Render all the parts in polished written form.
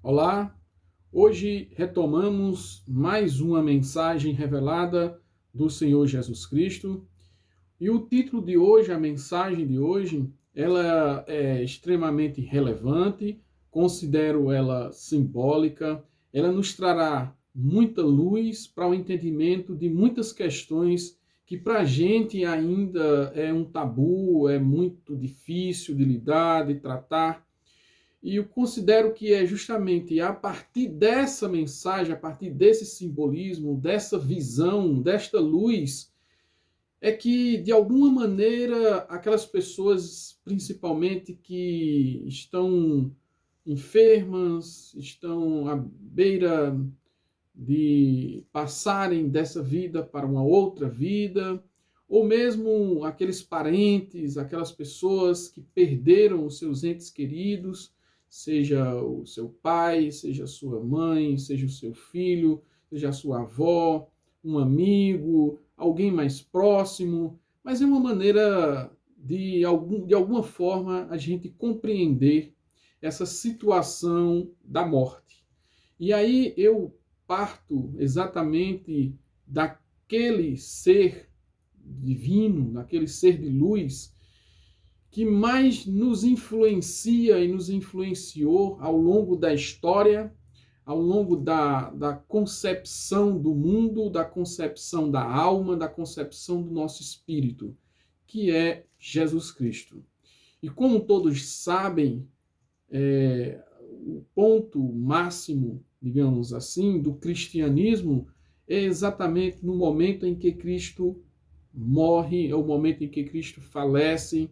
Olá, hoje retomamos mais uma mensagem revelada do Senhor Jesus Cristo. E o título de hoje, a mensagem de hoje, ela é extremamente relevante, considero ela simbólica, ela nos trará muita luz para o entendimento de muitas questões que para a gente ainda é um tabu, é muito difícil de lidar, de tratar. E eu considero que é justamente a partir dessa mensagem, a partir desse simbolismo, dessa visão, desta luz, é que, de alguma maneira, aquelas pessoas, principalmente que estão enfermas, estão à beira de passarem dessa vida para uma outra vida, ou mesmo aqueles parentes, aquelas pessoas que perderam os seus entes queridos, seja o seu pai, seja a sua mãe, seja o seu filho, seja a sua avó, um amigo, alguém mais próximo, mas é uma maneira de alguma forma a gente compreender essa situação da morte. E aí eu parto exatamente daquele ser divino, daquele ser de luz, que mais nos influencia e nos influenciou ao longo da história, ao longo da concepção do mundo, da concepção da alma, da concepção do nosso espírito, que é Jesus Cristo. E como todos sabem, o ponto máximo, digamos assim, do cristianismo é exatamente no momento em que Cristo morre, é o momento em que Cristo falece,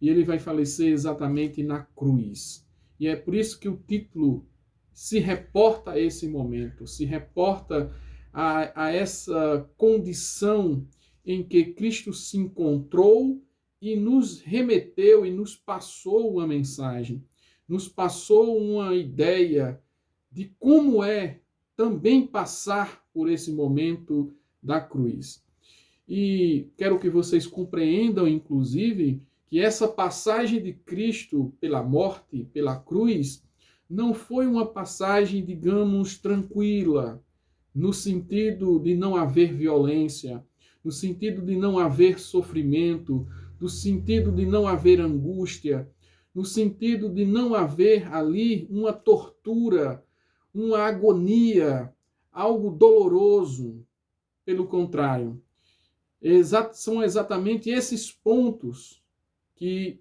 e ele vai falecer exatamente na cruz. E é por isso que o título se reporta a esse momento, se reporta a essa condição em que Cristo se encontrou e nos remeteu e nos passou uma mensagem, nos passou uma ideia de como é também passar por esse momento da cruz. E quero que vocês compreendam, inclusive, que essa passagem de Cristo pela morte, pela cruz, não foi uma passagem, digamos, tranquila, no sentido de não haver violência, no sentido de não haver sofrimento, no sentido de não haver angústia, no sentido de não haver ali uma tortura, uma agonia, algo doloroso. Pelo contrário, são exatamente esses pontos que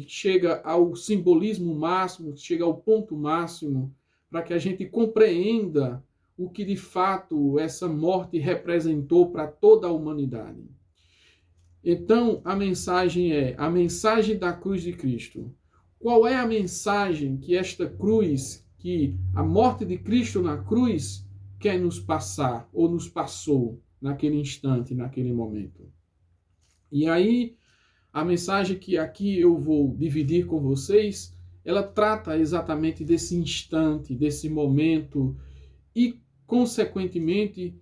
chega ao simbolismo máximo, chega ao ponto máximo, para que a gente compreenda o que de fato essa morte representou para toda a humanidade. Então, a mensagem é a mensagem da cruz de Cristo. Qual é a mensagem que esta cruz, que a morte de Cristo na cruz quer nos passar, ou nos passou naquele instante, naquele momento? E aí, a mensagem que aqui eu vou dividir com vocês, ela trata exatamente desse instante, desse momento e, consequentemente,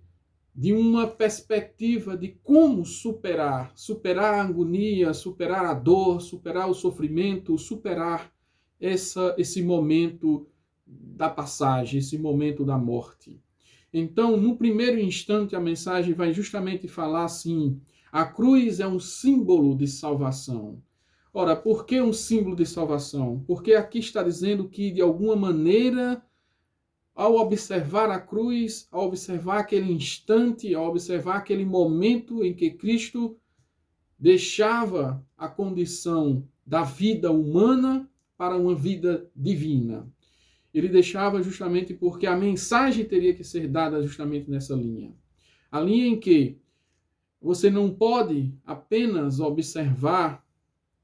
de uma perspectiva de como superar a agonia, superar a dor, superar o sofrimento, superar esse momento da passagem, esse momento da morte. Então, no primeiro instante, a mensagem vai justamente falar assim: a cruz é um símbolo de salvação. Ora, por que um símbolo de salvação? Porque aqui está dizendo que, de alguma maneira, ao observar a cruz, ao observar aquele instante, ao observar aquele momento em que Cristo deixava a condição da vida humana para uma vida divina. Ele deixava justamente porque a mensagem teria que ser dada justamente nessa linha. A linha em que você não pode apenas observar,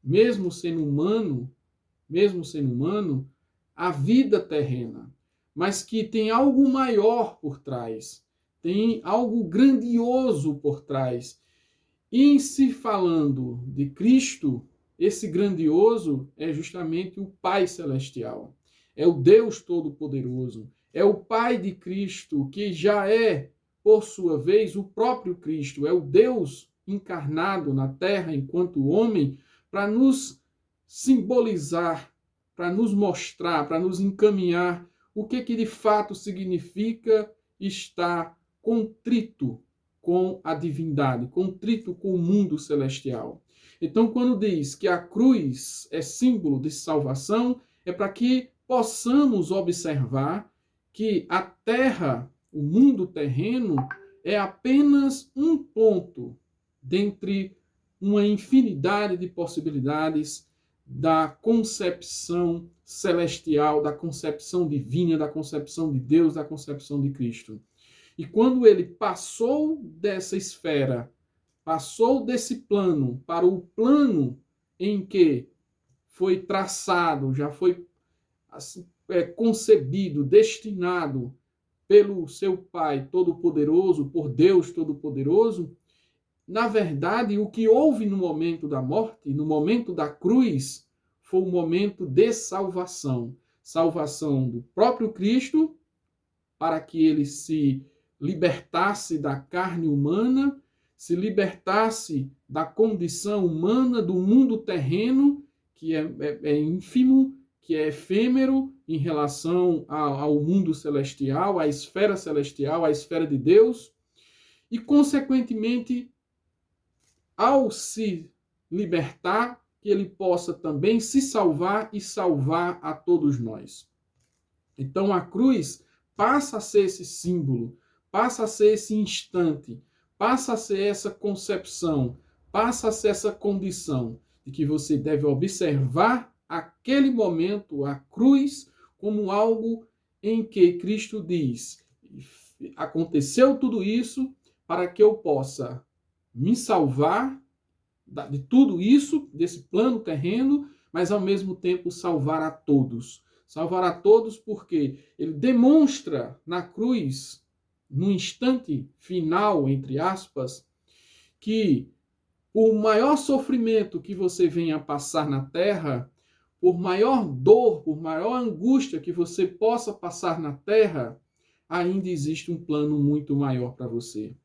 mesmo sendo humano, a vida terrena, mas que tem algo maior por trás, tem algo grandioso por trás. E em se falando de Cristo, esse grandioso é justamente o Pai Celestial. É o Deus Todo-Poderoso. É o Pai de Cristo, que já é, por sua vez, o próprio Cristo. É o Deus encarnado na terra enquanto homem, para nos simbolizar, para nos mostrar, para nos encaminhar o que de fato significa estar contrito com a divindade, contrito com o mundo celestial. Então, quando diz que a cruz é símbolo de salvação, é para que possamos observar que a terra, o mundo terreno, é apenas um ponto dentre uma infinidade de possibilidades da concepção celestial, da concepção divina, da concepção de Deus, da concepção de Cristo. E quando ele passou dessa esfera, passou desse plano para o plano em que foi traçado, já foi assim, concebido, destinado pelo seu Pai Todo-Poderoso, por Deus Todo-Poderoso, na verdade, o que houve no momento da morte, no momento da cruz, foi um momento de salvação. Salvação do próprio Cristo, para que ele se libertasse da carne humana, se libertasse da condição humana, do mundo terreno, que é ínfimo, que é efêmero em relação ao mundo celestial, à esfera celestial, à esfera de Deus, e, consequentemente, ao se libertar, que ele possa também se salvar e salvar a todos nós. Então, a cruz passa a ser esse símbolo, passa a ser esse instante, passa a ser essa concepção, passa a ser essa condição de que você deve observar aquele momento, a cruz, como algo em que Cristo diz: aconteceu tudo isso para que eu possa me salvar de tudo isso, desse plano terreno, mas ao mesmo tempo salvar a todos. Salvar a todos porque ele demonstra na cruz, no instante final, entre aspas, que por maior sofrimento que você venha passar na terra, por maior dor, por maior angústia que você possa passar na terra, ainda existe um plano muito maior para você.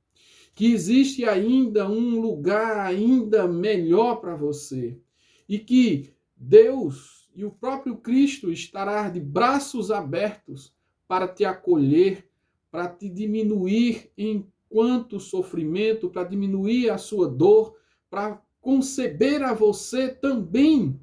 Que existe ainda um lugar ainda melhor para você. E que Deus e o próprio Cristo estará de braços abertos para te acolher, para te diminuir enquanto sofrimento, para diminuir a sua dor, para conceber a você também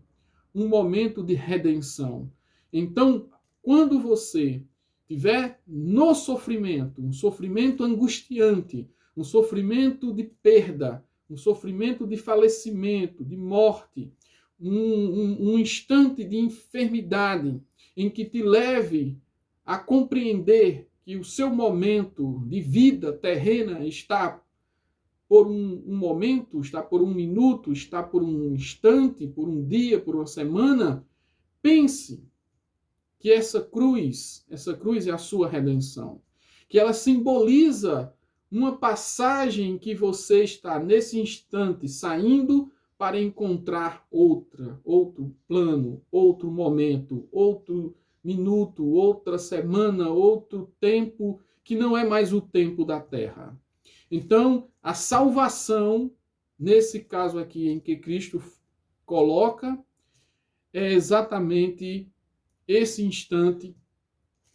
um momento de redenção. Então, quando você estiver no sofrimento, um sofrimento angustiante, um sofrimento de perda, um sofrimento de falecimento, de morte, um instante de enfermidade em que te leve a compreender que o seu momento de vida terrena está por um momento, está por um minuto, está por um instante, por um dia, por uma semana, pense que essa cruz é a sua redenção, que ela simboliza uma passagem que você está nesse instante saindo para encontrar outro plano, outro momento, outro minuto, outra semana, outro tempo que não é mais o tempo da terra. Então, a salvação, nesse caso aqui em que Cristo coloca, é exatamente esse instante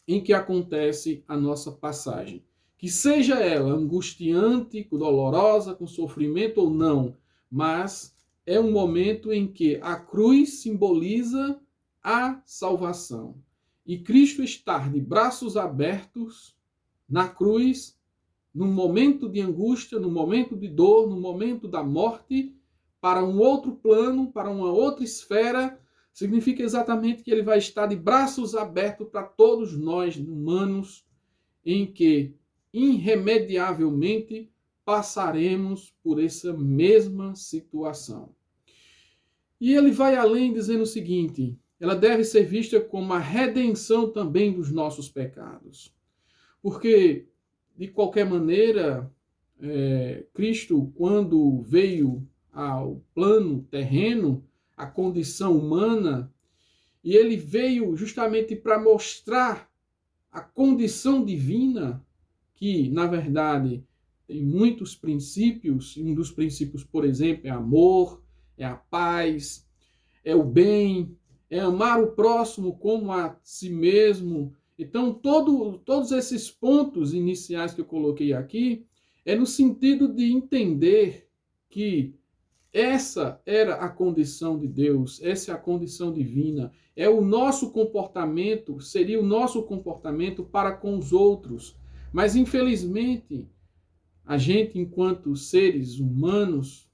em que acontece a nossa passagem. Que seja ela angustiante, dolorosa, com sofrimento ou não, mas é um momento em que a cruz simboliza a salvação. E Cristo estar de braços abertos na cruz, num momento de angústia, num momento de dor, no momento da morte, para um outro plano, para uma outra esfera, significa exatamente que ele vai estar de braços abertos para todos nós humanos, em que irremediavelmente passaremos por essa mesma situação. E ele vai além dizendo o seguinte: ela deve ser vista como a redenção também dos nossos pecados. Porque, de qualquer maneira, Cristo, quando veio ao plano terreno, a condição humana, e ele veio justamente para mostrar a condição divina, que, na verdade, tem muitos princípios, e um dos princípios, por exemplo, é amor, é a paz, é o bem, é amar o próximo como a si mesmo, Então, todos esses pontos iniciais que eu coloquei aqui é no sentido de entender que essa era a condição de Deus, essa é a condição divina, é o nosso comportamento, seria o nosso comportamento para com os outros. Mas, infelizmente, a gente, enquanto seres humanos,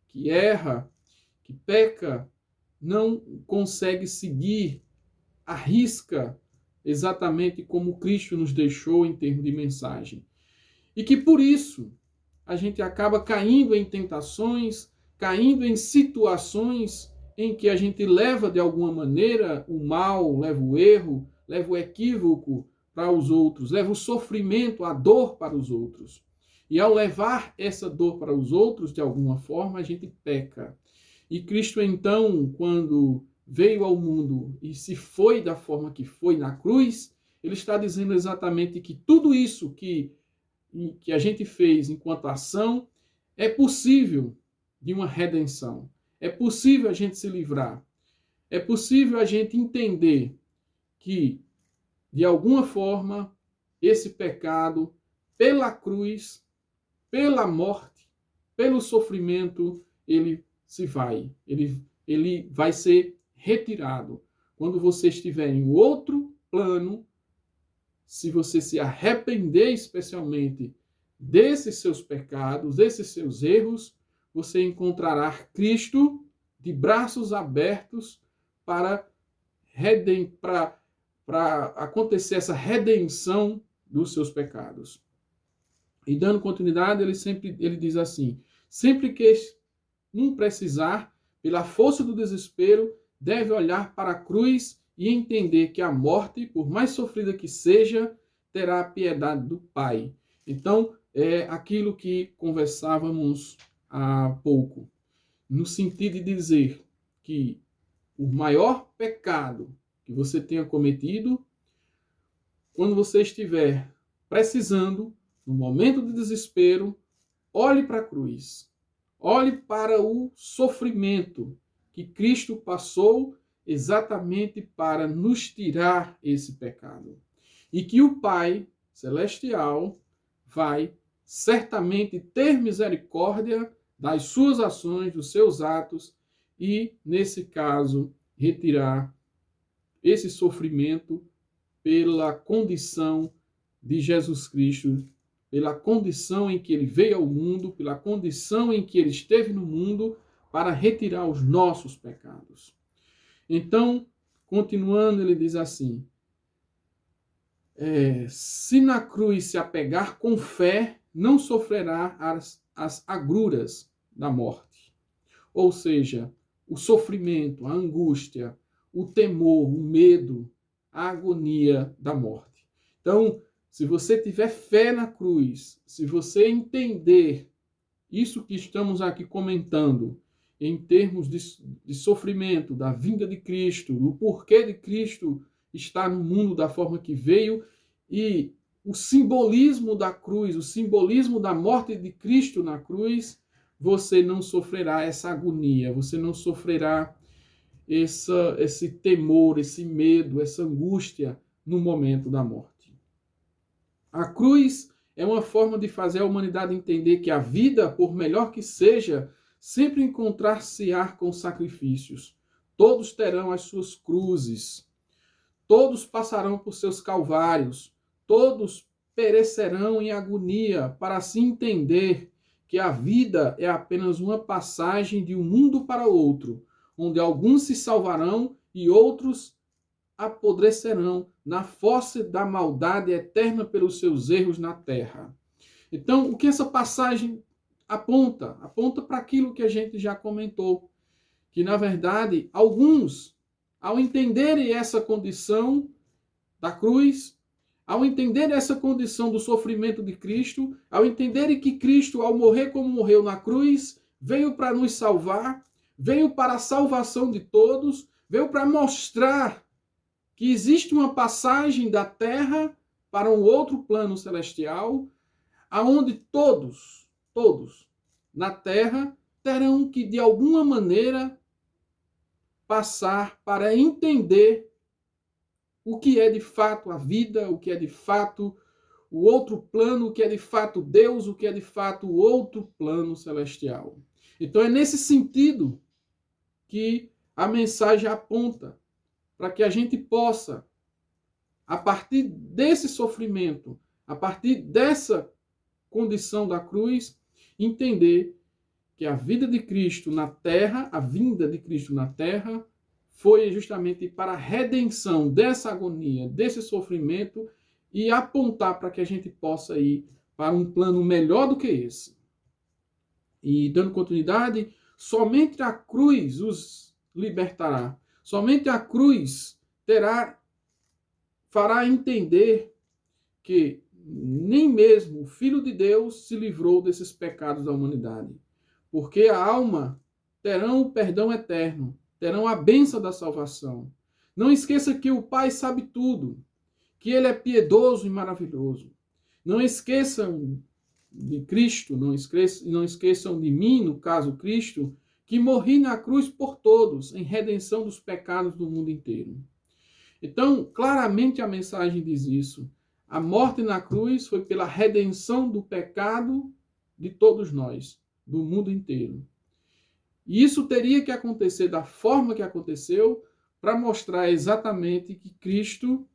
que erra, que peca, não consegue seguir a risca exatamente como Cristo nos deixou em termos de mensagem. E que por isso a gente acaba caindo em tentações, caindo em situações em que a gente leva de alguma maneira o mal, leva o erro, leva o equívoco para os outros, leva o sofrimento, a dor para os outros. E ao levar essa dor para os outros, de alguma forma, a gente peca. E Cristo, então, quando veio ao mundo e se foi da forma que foi na cruz, ele está dizendo exatamente que tudo isso que a gente fez enquanto ação é possível de uma redenção. É possível a gente se livrar. É possível a gente entender que, de alguma forma, esse pecado, pela cruz, pela morte, pelo sofrimento, ele se vai. Ele vai ser retirado. Quando você estiver em outro plano, se você se arrepender especialmente desses seus pecados, desses seus erros, você encontrará Cristo de braços abertos para acontecer essa redenção dos seus pecados. E dando continuidade, ele diz assim: sempre que um precisar, pela força do desespero, deve olhar para a cruz e entender que a morte, por mais sofrida que seja, terá a piedade do Pai. Então, é aquilo que conversávamos há pouco, no sentido de dizer que o maior pecado que você tenha cometido, quando você estiver precisando, no momento de desespero, olhe para a cruz. Olhe para o sofrimento que Cristo passou exatamente para nos tirar esse pecado. E que o Pai Celestial vai certamente ter misericórdia das suas ações, dos seus atos e, nesse caso, retirar esse sofrimento pela condição de Jesus Cristo, pela condição em que ele veio ao mundo, pela condição em que ele esteve no mundo, para retirar os nossos pecados. Então, continuando, ele diz assim: se na cruz se apegar com fé, não sofrerá as agruras da morte. Ou seja, o sofrimento, a angústia, o temor, o medo, a agonia da morte. Então, se você tiver fé na cruz, se você entender isso que estamos aqui comentando, em termos de sofrimento, da vinda de Cristo, do porquê de Cristo estar no mundo da forma que veio, e o simbolismo da cruz, o simbolismo da morte de Cristo na cruz, você não sofrerá essa agonia, você não sofrerá esse temor, esse medo, essa angústia no momento da morte. A cruz é uma forma de fazer a humanidade entender que a vida, por melhor que seja, sempre encontrar-se-á com sacrifícios. Todos terão as suas cruzes. Todos passarão por seus calvários. Todos perecerão em agonia, para assim entender que a vida é apenas uma passagem de um mundo para outro, onde alguns se salvarão e outros apodrecerão na fossa da maldade eterna pelos seus erros na terra. Então, o que essa passagem aponta? Aponta para aquilo que a gente já comentou, que na verdade, alguns, ao entenderem essa condição da cruz, ao entenderem essa condição do sofrimento de Cristo, ao entenderem que Cristo, ao morrer como morreu na cruz, veio para nos salvar, veio para a salvação de todos, veio para mostrar que existe uma passagem da terra para um outro plano celestial, aonde todos na terra terão que, de alguma maneira, passar para entender o que é de fato a vida, o que é de fato o outro plano, o que é de fato Deus, o que é de fato o outro plano celestial. Então é nesse sentido que a mensagem aponta para que a gente possa, a partir desse sofrimento, a partir dessa condição da cruz, entender que a vida de Cristo na terra, a vinda de Cristo na terra, foi justamente para a redenção dessa agonia, desse sofrimento e apontar para que a gente possa ir para um plano melhor do que esse. E dando continuidade, somente a cruz os libertará. Somente a cruz fará entender que nem mesmo o Filho de Deus se livrou desses pecados da humanidade. Porque a alma terão o perdão eterno, terão a bênção da salvação. Não esqueça que o Pai sabe tudo, que Ele é piedoso e maravilhoso. Não esqueçam de Cristo, não esqueçam de mim, no caso Cristo, que morri na cruz por todos, em redenção dos pecados do mundo inteiro. Então, claramente a mensagem diz isso. A morte na cruz foi pela redenção do pecado de todos nós, do mundo inteiro. E isso teria que acontecer da forma que aconteceu para mostrar exatamente que Cristo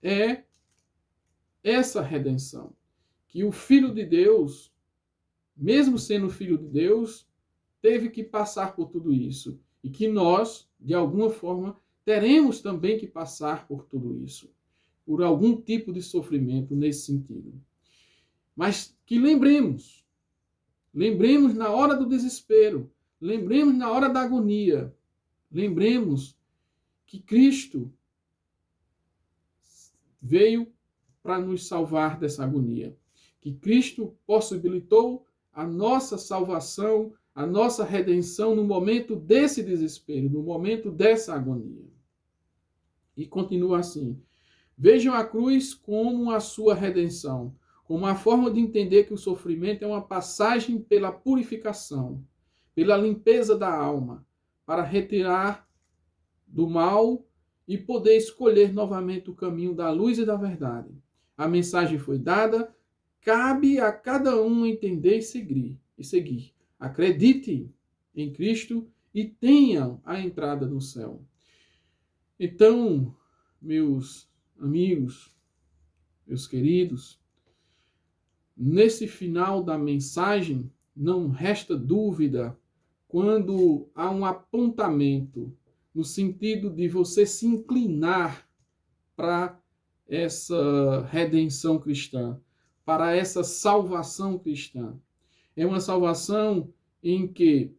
é essa redenção. Que o Filho de Deus, mesmo sendo Filho de Deus, teve que passar por tudo isso. E que nós, de alguma forma, teremos também que passar por tudo isso. Por algum tipo de sofrimento nesse sentido. Mas que lembremos na hora do desespero, lembremos na hora da agonia, lembremos que Cristo veio para nos salvar dessa agonia, que Cristo possibilitou a nossa salvação, a nossa redenção no momento desse desespero, no momento dessa agonia. E continua assim: vejam a cruz como a sua redenção, como uma forma de entender que o sofrimento é uma passagem pela purificação, pela limpeza da alma, para retirar do mal e poder escolher novamente o caminho da luz e da verdade. A mensagem foi dada, cabe a cada um entender e seguir. Acredite em Cristo e tenham a entrada no céu. Então, meus amigos, meus queridos, nesse final da mensagem, não resta dúvida quando há um apontamento no sentido de você se inclinar para essa redenção cristã, para essa salvação cristã. É uma salvação em que,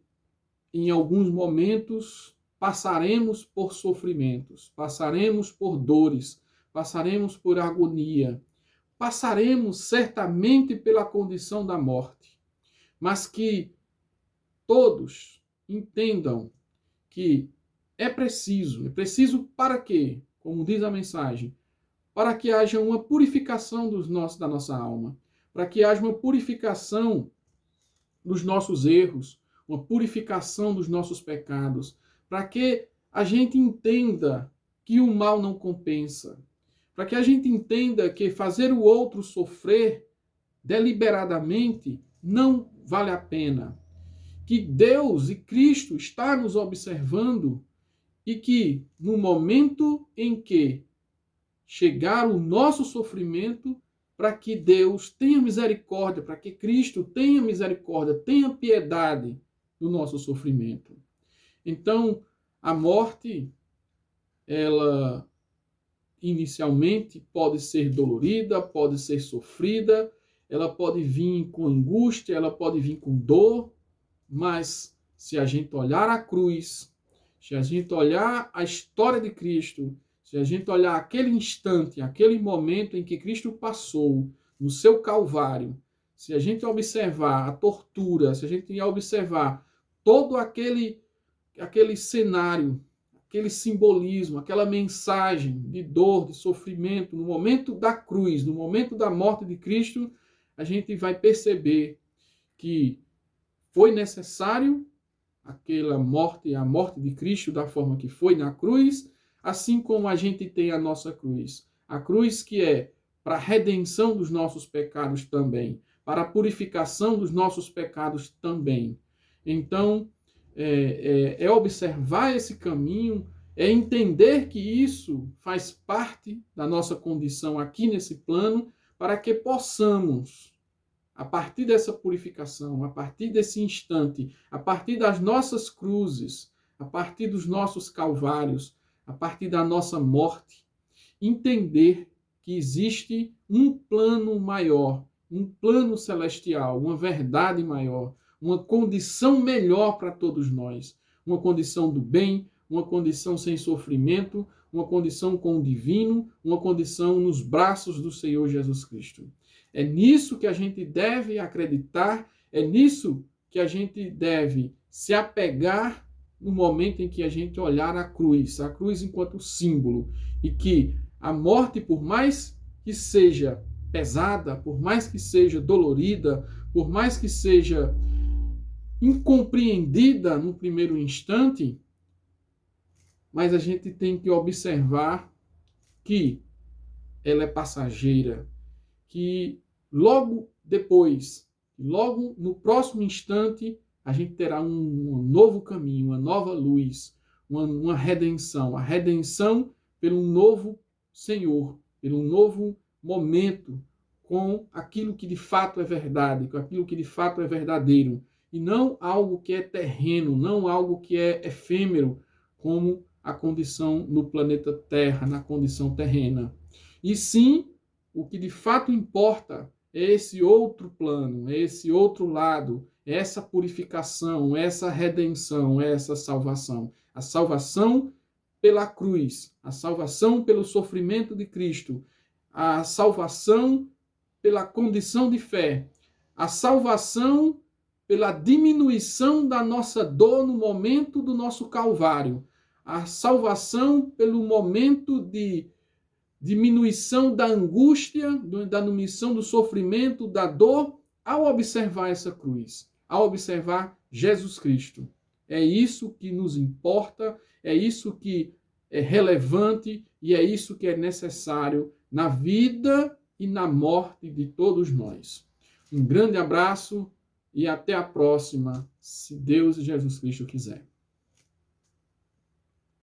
em alguns momentos, passaremos por sofrimentos, passaremos por dores, passaremos por agonia, passaremos certamente pela condição da morte, mas que todos entendam que é preciso para quê? Como diz a mensagem, para que haja uma purificação da nossa alma, para que haja uma purificação dos nossos erros, uma purificação dos nossos pecados, para que a gente entenda que o mal não compensa, para que a gente entenda que fazer o outro sofrer deliberadamente não vale a pena, que Deus e Cristo está nos observando e que no momento em que chegar o nosso sofrimento, para que Deus tenha misericórdia, para que Cristo tenha misericórdia, tenha piedade do nosso sofrimento. Então, a morte, ela inicialmente pode ser dolorida, pode ser sofrida, ela pode vir com angústia, ela pode vir com dor, mas se a gente olhar a cruz, se a gente olhar a história de Cristo, se a gente olhar aquele instante, aquele momento em que Cristo passou no seu Calvário, se a gente observar a tortura, se a gente observar todo aquele cenário, aquele simbolismo, aquela mensagem de dor, de sofrimento, no momento da cruz, no momento da morte de Cristo, a gente vai perceber que foi necessário aquela morte, a morte de Cristo da forma que foi na cruz, assim como a gente tem a nossa cruz. A cruz que é para a redenção dos nossos pecados também, para a purificação dos nossos pecados também. Então, é observar esse caminho, é entender que isso faz parte da nossa condição aqui nesse plano, para que possamos, a partir dessa purificação, a partir desse instante, a partir das nossas cruzes, a partir dos nossos calvários, a partir da nossa morte, entender que existe um plano maior, um plano celestial, uma verdade maior, uma condição melhor para todos nós, uma condição do bem, uma condição sem sofrimento, uma condição com o divino, uma condição nos braços do Senhor Jesus Cristo. É nisso que a gente deve acreditar, é nisso que a gente deve se apegar no momento em que a gente olhar a cruz enquanto símbolo, e que a morte, por mais que seja pesada, por mais que seja dolorida, por mais que seja incompreendida no primeiro instante, mas a gente tem que observar que ela é passageira, que logo depois, logo no próximo instante, a gente terá um novo caminho, uma nova luz, uma redenção, a redenção pelo novo Senhor, pelo novo momento, com aquilo que de fato é verdade, com aquilo que de fato é verdadeiro, e não algo que é terreno, não algo que é efêmero, como a condição no planeta Terra, na condição terrena. E sim, o que de fato importa é esse outro plano, é esse outro lado, é essa purificação, é essa redenção, é essa salvação. A salvação pela cruz, a salvação pelo sofrimento de Cristo, a salvação pela condição de fé, a salvação pela diminuição da nossa dor no momento do nosso calvário, a salvação pelo momento de diminuição da angústia, da diminuição do sofrimento, da dor, ao observar essa cruz, ao observar Jesus Cristo. É isso que nos importa, é isso que é relevante e é isso que é necessário na vida e na morte de todos nós. Um grande abraço e até a próxima, se Deus e Jesus Cristo quiser.